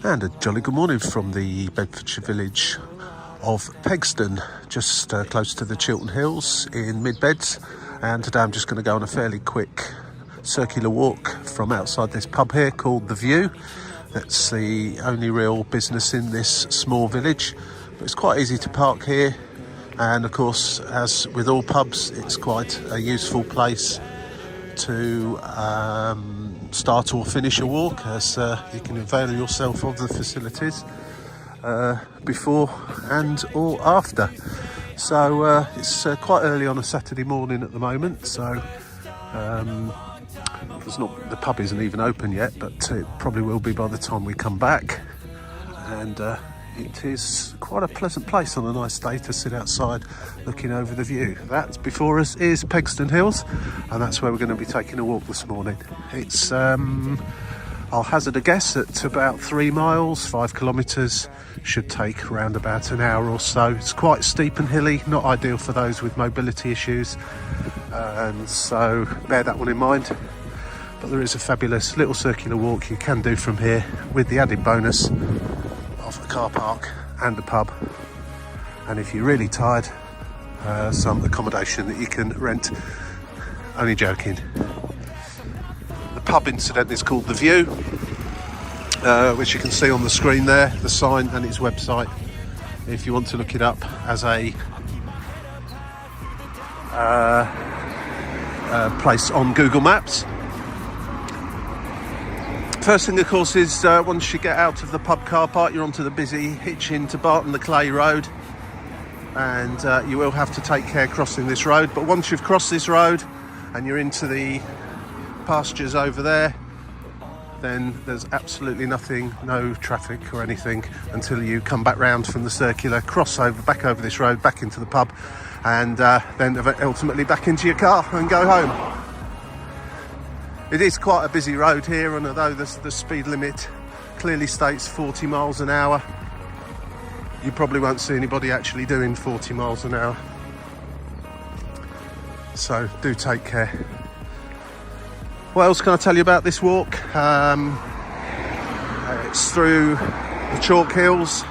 And a jolly good morning from the Bedfordshire village of Pegsdon, just close to the Chilterns Hills in mid-Beds. And today I'm just going to go on a fairly quick circular walk from outside this pub here called The View. That's the only real business in this small village, but it's quite easy to park here. And of course, as with all pubs, it's quite a useful place to start or finish a walk, as you can avail yourself of the facilities before and or after. So it's quite early on a Saturday morning at the moment, so the pub isn't even open yet, but it probably will be by the time we come back. And it is quite a pleasant place on a nice day to sit outside looking over the view. That before us is Pegsdon Hills, and that's where we're going to be taking a walk this morning. It's I'll hazard a guess at about 3 miles, 5 kilometres, should take around about an hour or so. It's quite steep and hilly, not ideal for those with mobility issues, and so bear that one in mind. But there is a fabulous little circular walk you can do from here, with the added bonus of a car park and a pub, and if you're really tired, some accommodation that you can rent. Only joking. The pub, incidentally, is called The View, which you can see on the screen there, the sign and its website, if you want to look it up as a place on Google Maps. First thing, of course, is once you get out of the pub car park, you're onto the busy Hitchin to Barton the Clay road, and you will have to take care crossing this road. But once you've crossed this road and you're into the pastures over there, then there's absolutely nothing, no traffic or anything, until you come back round from the circular, cross over, back over this road, back into the pub, and then ultimately back into your car and go home. It is quite a busy road here, and although the speed limit clearly states 40 miles an hour, you probably won't see anybody actually doing 40 miles an hour. So do take care. What else can I tell you about this walk? It's through the Chalk Hills,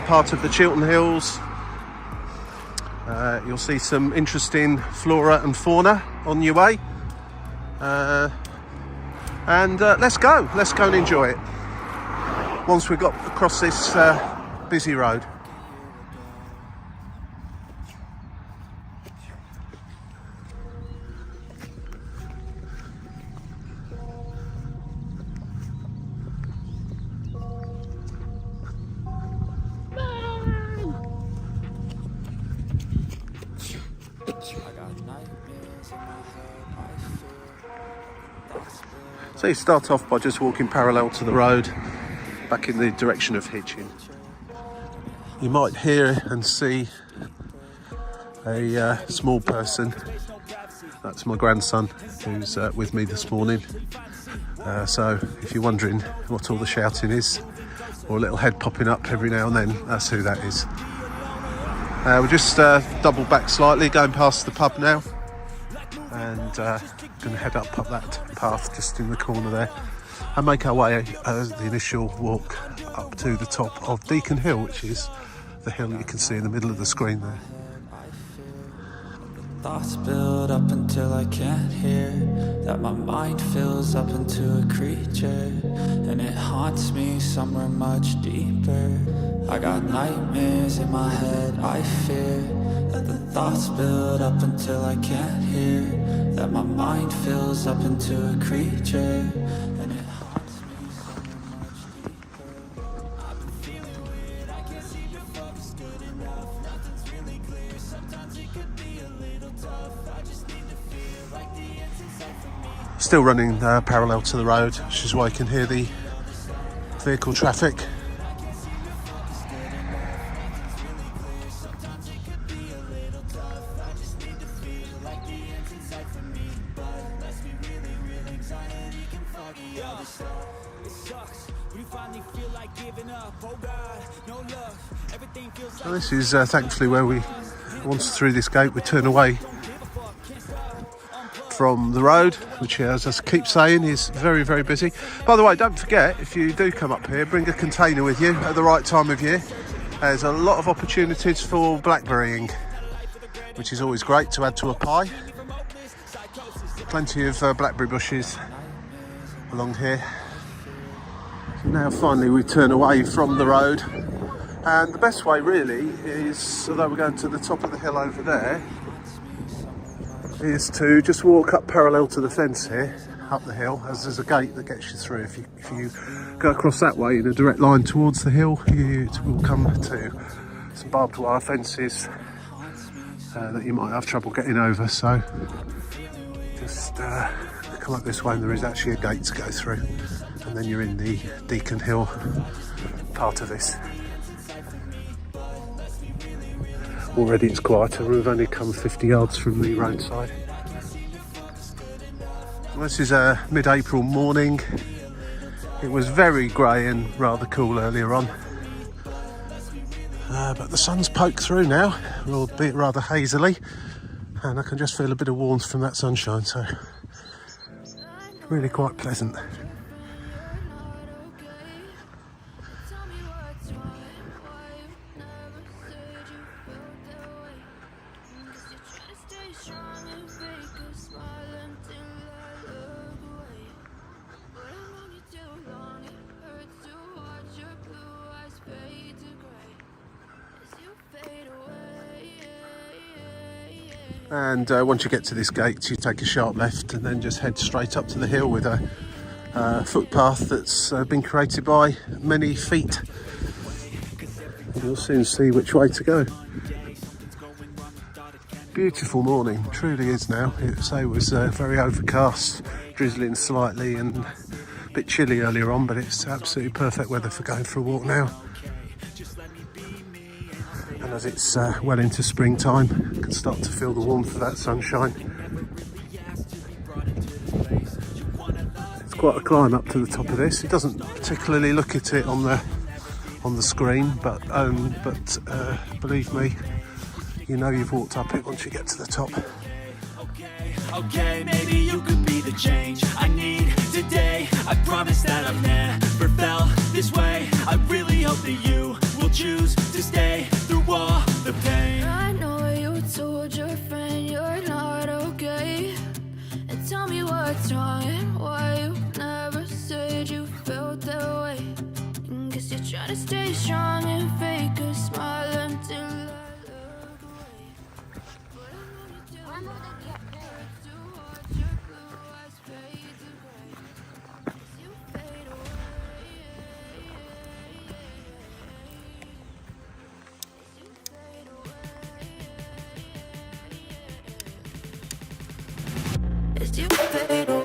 part of the Chilterns Hills. You'll see some interesting flora and fauna on your way. Let's go and enjoy it once we've got across this busy road. So you start off by just walking parallel to the road, back in the direction of Hitchin. You might hear and see a small person. That's my grandson, who's with me this morning. So if you're wondering what all the shouting is, or a little head popping up every now and then, that's who that is. We're just double back slightly, going past the pub now, and going to head up that path just in the corner there and make our way the initial walk up to the top of Beech Hill, which is the hill you can see in the middle of the screen there. Thoughts build up until I can't hear, that my mind fills up into a creature, and it haunts me somewhere much deeper. I got nightmares in my head, I fear that the thoughts build up until I can't hear, that my mind fills up into a creature, and it haunts me somewhere much deeper. I've been feeling weird, I can't seem to focus good enough. Nothing's really clear, sometimes it could be a little tough. I just need to feel like the end's inside for me. Still running parallel to the road, which is why you can hear the vehicle traffic. So this is thankfully where we, once through this gate, we turn away from the road, which, as I keep saying, is very, very busy. By the way, don't forget, if you do come up here, bring a container with you at the right time of year. There's a lot of opportunities for blackberrying, which is always great to add to a pie. Plenty of blackberry bushes along here. So now finally we turn away from the road, and the best way really is, although we're going to the top of the hill over there, is to just walk up parallel to the fence here, up the hill, as there's a gate that gets you through. If you go across that way in a direct line towards the hill, you will come to some barbed wire fences that you might have trouble getting over. So just come up this way and there is actually a gate to go through, and then you're in the Deacon Hill part of this. Already it's quieter, we've only come 50 yards from the roadside. This is a mid-April morning. It was very grey and rather cool earlier on. But the sun's poked through now, albeit rather hazily, and I can just feel a bit of warmth from that sunshine, so really quite pleasant. And once you get to this gate, you take a sharp left and then just head straight up to the hill with a footpath that's been created by many feet. You'll soon see which way to go. Beautiful morning, truly is now. It was very overcast, drizzling slightly and a bit chilly earlier on, but it's absolutely perfect weather for going for a walk now. And as it's well into springtime, you can start to feel the warmth of that sunshine. It's quite a climb up to the top of this. It doesn't particularly look at it on the screen, but believe me, you know you've walked up it once you get to the top. Okay, maybe you could be the change I need today. I promise that I've never felt this way. I really hope that you will choose to stay through all the pain. I know you told your friend you're not okay, and tell me what's wrong and why you never said you felt that way. And guess you're trying to stay strong and fake a smile until I look away. But I know that you're hurt to watch your blue eyes fade to gray as you fade away. As you fade away.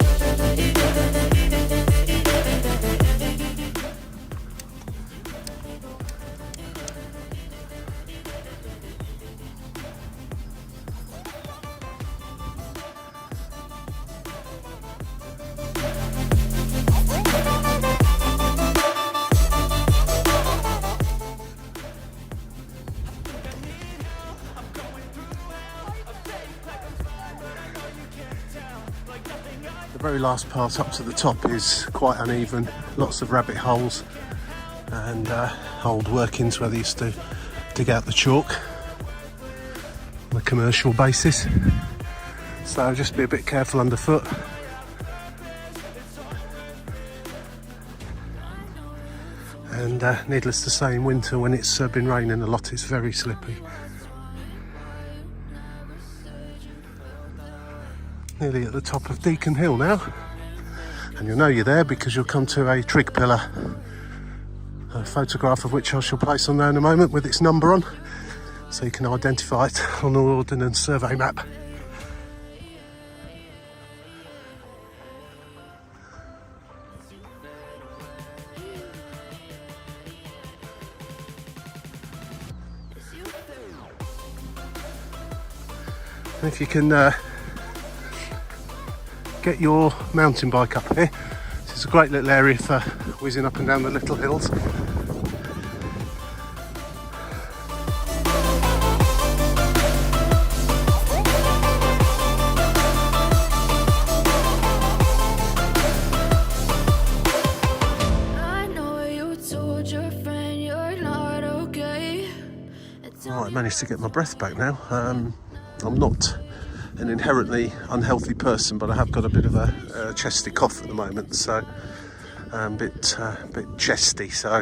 The very last part up to the top is quite uneven, lots of rabbit holes and old workings where they used to dig out the chalk on a commercial basis, so just be a bit careful underfoot. And needless to say, in winter when it's been raining a lot, it's very slippy. Nearly at the top of Deacon Hill now, and you'll know you're there because you'll come to a trig pillar, a photograph of which I shall place on there in a moment with its number on, so you can identify it on an Ordnance Survey map. And if you can get your mountain bike up here, this is a great little area for whizzing up and down the little hills. Right, I managed to get my breath back now. I'm not an inherently unhealthy person, but I have got a bit of a chesty cough at the moment, so I'm a bit chesty, so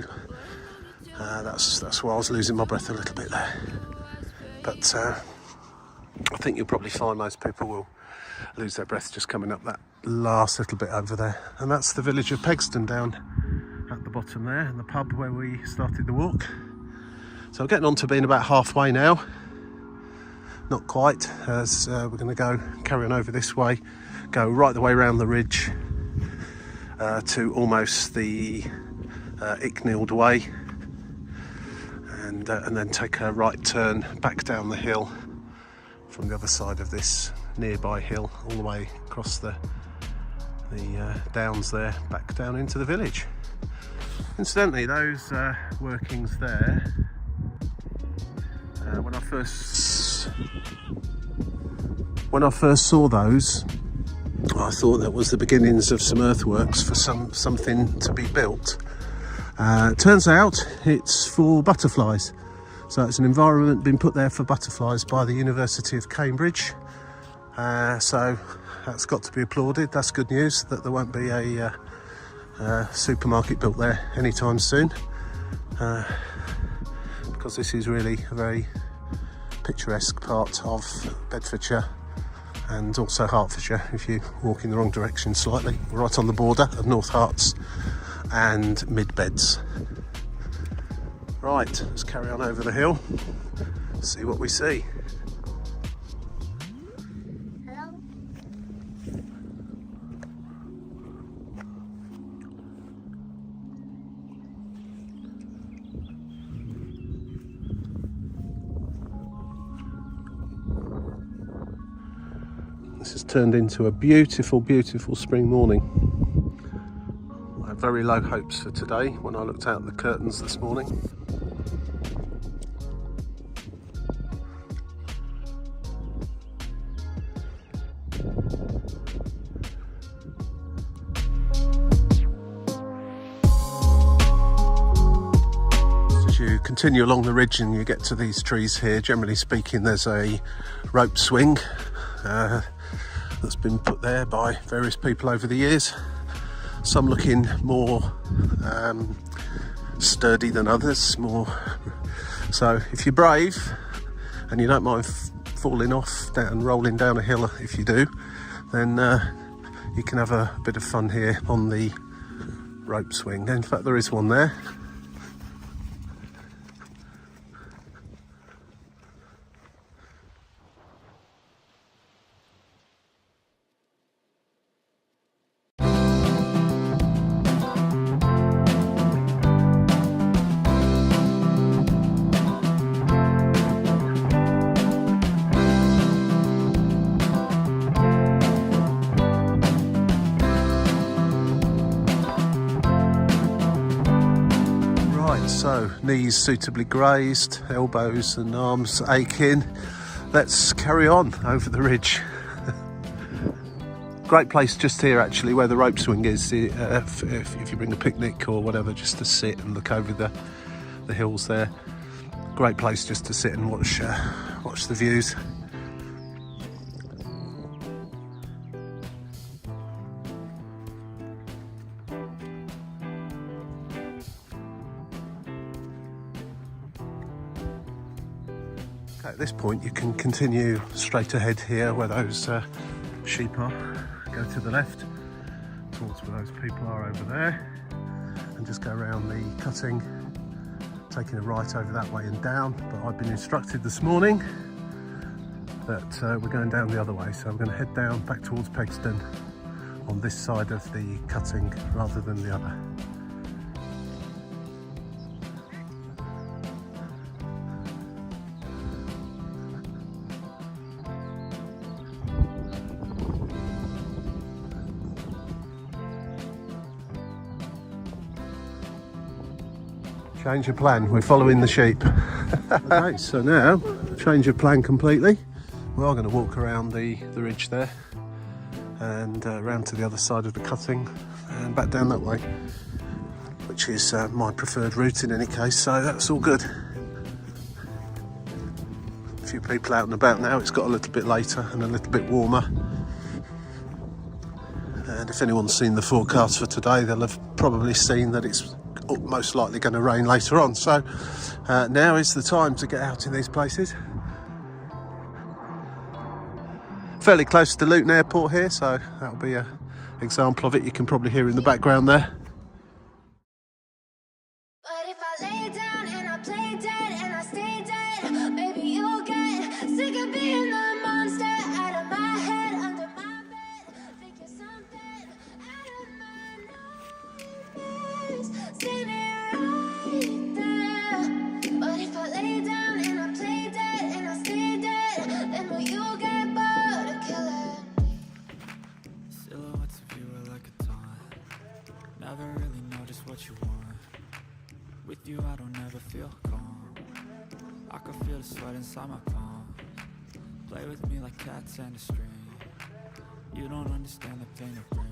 that's why I was losing my breath a little bit there. But I think you'll probably find most people will lose their breath just coming up that last little bit over there. And that's the village of Pegsdon down at the bottom there, and the pub where we started the walk. So we're getting on to being about halfway now. Not quite, as we're going to carry on over this way, go right the way around the ridge to almost the Icknield way, and then take a right turn back down the hill from the other side of this nearby hill, all the way across the downs there, back down into the village. Incidentally, those workings there, when I first saw those, I thought that was the beginnings of some earthworks for something to be built. Turns out it's for butterflies. So it's an environment been put there for butterflies by the University of Cambridge. So that's got to be applauded. That's good news that there won't be a supermarket built there anytime soon. Because this is really a very picturesque part of Bedfordshire and also Hertfordshire if you walk in the wrong direction slightly. We're right on the border of North Herts and Mid Beds. Right, let's carry on over the hill, see what we see. This has turned into a beautiful, beautiful spring morning. I had very low hopes for today when I looked out the curtains this morning. As you continue along the ridge and you get to these trees here, generally speaking, there's a rope swing that's been put there by various people over the years, some looking more sturdy than others, so if you're brave and you don't mind falling off and rolling down a hill, if you do, then you can have a bit of fun here on the rope swing. In fact, there is one there. So, knees suitably grazed, elbows and arms aching. Let's carry on over the ridge. Great place just here actually where the rope swing is, if you bring a picnic or whatever, just to sit and look over the hills there. Great place just to sit and watch the views. At this point you can continue straight ahead here where those sheep are. Go to the left towards where those people are over there and just go around the cutting, taking a right over that way and down. But I've been instructed this morning that we're going down the other way, so I'm going to head down back towards Pegsdon on this side of the cutting rather than the other. Change of plan, we're following the sheep. Okay, so now, change of plan completely. We are going to walk around the ridge there and round to the other side of the cutting and back down that way, which is my preferred route in any case, so that's all good. few people out and about now. It's got a little bit later and a little bit warmer. And if anyone's seen the forecast for today, they'll have probably seen that it's most likely going to rain later on. So now is the time to get out in these places. Fairly close to Luton Airport here, so that'll be an example of it. You can probably hear in the background there. But if I lay down and I play dead and I stay dead, maybe you'll get sick of being the monster out of my head, under my bed. Think you're something out of my nightmares, standing right there. But if I lay down and I play dead and I stay dead, then will you get bored of killing me? Silhouettes of you are like a taunt. Never really know just what you want. With you I don't ever feel calm. I can feel the sweat inside my palm. Play with me like cats and a string. You don't understand the pain it brings.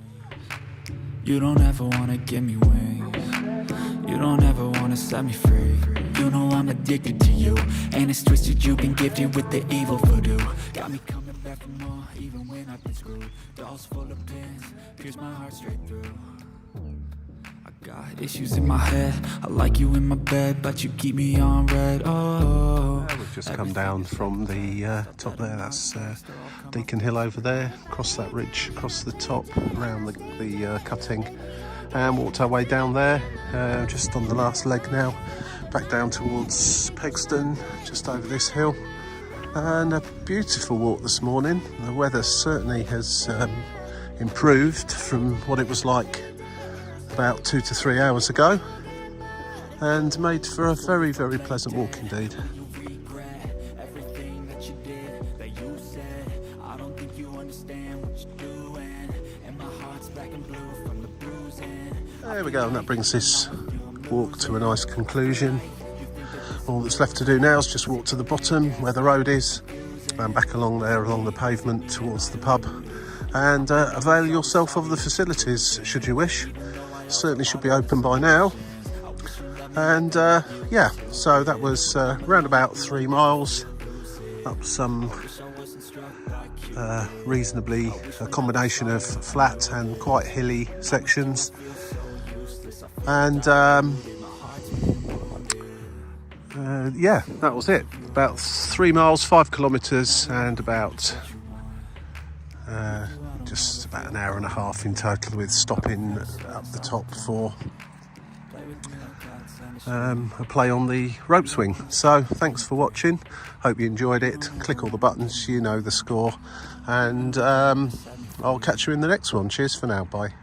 You don't ever wanna give me wings. You don't ever wanna set me free. You know I'm addicted to you, and it's twisted. You've been gifted with the evil voodoo. Got me coming back for more, even when I've been screwed. Dolls full of pins, pierce my heart straight through. I got issues in my head. I like you in my bed, but you keep me on red. Oh, We've just come down from the top there. That's Beacon Hill over there. Across that ridge, across the top, around the cutting, and walked our way down there. Just on the last leg now. Back down towards Pegsdon, just over this hill. And a beautiful walk this morning. The weather certainly has improved from what it was like about 2 to 3 hours ago, and made for a very, very pleasant walk indeed. There we go, and that brings this walk to a nice conclusion. All that's left to do now is just walk to the bottom where the road is, and back along there along the pavement towards the pub, and avail yourself of the facilities should you wish. Certainly should be open by now. And yeah, so that was around about 3 miles up some reasonably a combination of flat and quite hilly sections. And yeah, that was it. About 3 miles, 5 kilometres, and about just about an hour and a half in total, with stopping up the top for a play on the rope swing. So thanks for watching, hope you enjoyed it. Click all the buttons, you know the score, and I'll catch you in the next one. Cheers for now, bye.